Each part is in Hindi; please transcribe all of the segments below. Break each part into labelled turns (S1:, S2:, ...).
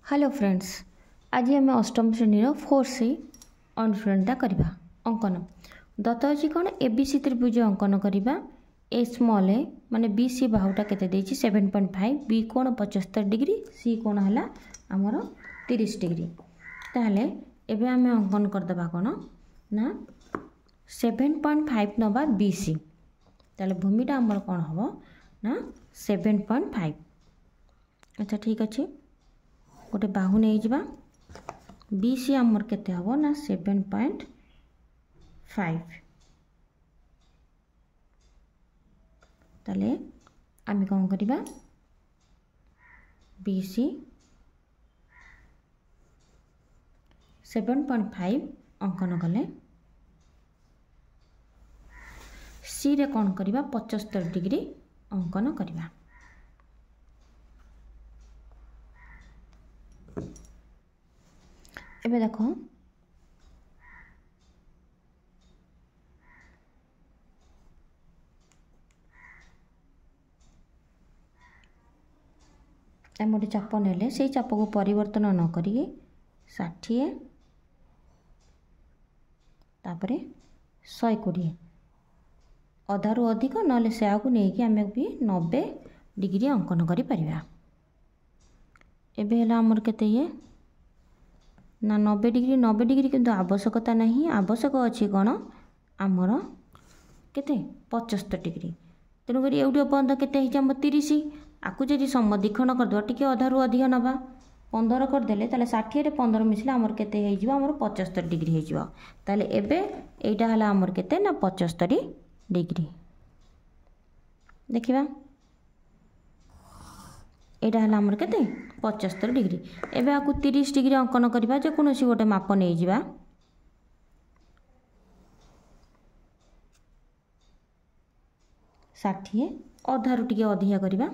S1: हेलो फ्रेंड्स, आज आम अष्टम श्रेणी 4C अनुशीलनटा करवा अंकन दत्त अच्छी कौन एबीसी त्रिभुज अंकन करवा। ए स्मॉल ए माने बीसी बाहुटा केते देछि 7.5, बी कोण 75 डिग्री, सी कोण हला हमर 30 डिग्री। ताहले एबे आमे अंकन कर दबा कोन ना 7.5 नबा बीसी। ताहले भूमिटा हमर कोण हबो ना 7.5। अच्छा ठीक अछि, गोटे बाहु नहीं जिबा। बीसी आमर केते हबो ना 7.5। ताले आमी कौन करिबा बीसी 7.5 अंकन कले सी रे कौन करिबा 75 डिग्री अंकन करिबा। एबे देखो एम गोटे चाप नेले से चाप को परिवर्तन न करिए 60 तापरे 120 अधारू अधिक नले से आगु नहीं कि आमे भी 90 डिग्री अंकन करि परिबा। एबे हला हमर केते ये ना 90 डिग्री किंतु आवश्यकता नहीं, आवश्यक अच्छी कौन आमर केते 75 डिग्री। तेणुक एवटी पर्यटन केते आम 30 आपको जब समद्विखंड करदे टी अधारू अधिक नवा 15 करदे ताले 60 रे 15 मिसले आमर केते आमर 75 डिग्री हो। ताले एबे एटा हला आमर केते ना 75 डिग्री। देखिबा एटा हला आमर केते 75 डिग्री। एबे आकु 30 डिग्री अंकन करबा जे कोनोसी गोटे माप नै जिबा। षाठिए अधारू टिके अधिका करबा,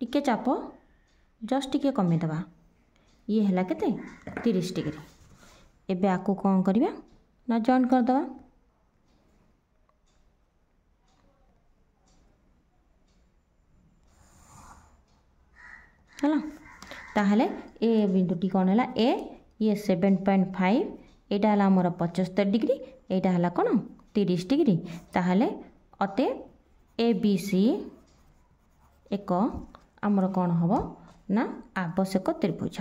S1: टिके चाप जस्ट टिके कमे दबा। ये हला केते 30 डिग्री। एबे आकु कोन करबा ना जॉइन कर दबा। हला ताहले ए बिंदुटी कौन है ए ये 7.5 एटा हला हमर 75 डिग्री, एटा हला कौन 30 डिग्री। ताहले अते ए बी सी एक हमर कौन हबो ना आवश्यक त्रिभुज।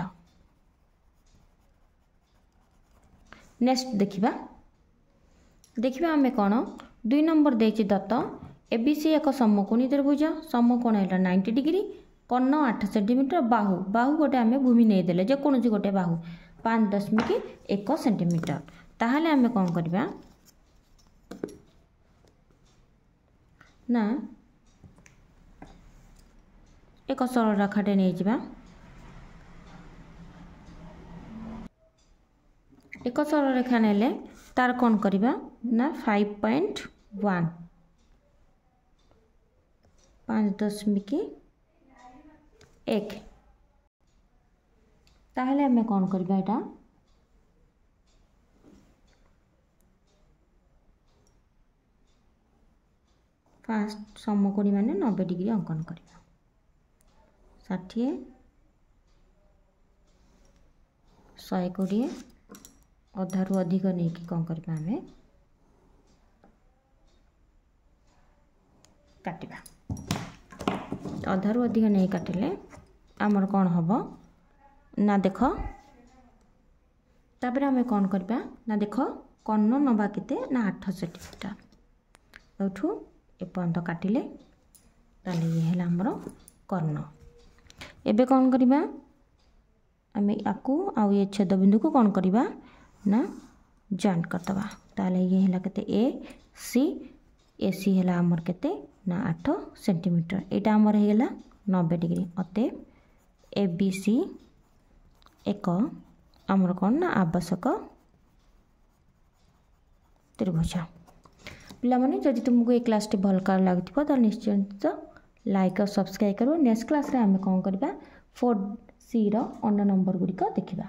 S1: नेक्स्ट देखिबा आमे कौन 2 नंबर देछि दत्त एबीसी एक समकोणी त्रिभुज, समकोण है 90 डिग्री, कर्ण 8 सेंटीमीटर, बाहु गोटे आमे भूमि नहीं देले जे कोनोसी गोटे बाहु 5.1 सेंटीमीटर। ताहले आमे कौन करबा ना एक सरल रेखाटे नहीं जिबा। एक सरल रेखा नेले तार कौन करबा ना 5.1 5.1। ताहले हमें कौन करबा एटा फास्ट समकोणी माने 90 डिग्री अंकन करबा। 60 120 अधारू अधिक नहीं कि कौन करबा हमें काटिबा। अधारू अधिक नहीं काटिले आमर कौन हबो ना देख तापर आमे कौन करबा ना देख कर्ण नबा केते ना 8 सेंटीमीटर एठू ए पर्यंत काटिले ताले ये हला हमर कर्ण। एबे कौन करबा आमे आकू आ ये छेद बिंदु को कौन करबा ना जॉइन कर दबा। ताले ये हला केते ए सी हला हमर केते ना 8 सेंटीमीटर, एटा हमर हे गेला 90 डिग्री। अते ए बी सी एक हमर कौन ना आवश्यक त्रिभुज। पिला माने जदि तुमको ये क्लास टी भल कार लागथिबो त निश्चय लाइक और सब्सक्राइब करो। नेक्स्ट क्लास रे हम कौन करबा 4C रो अन्य नंबर गुडी को देखिबा।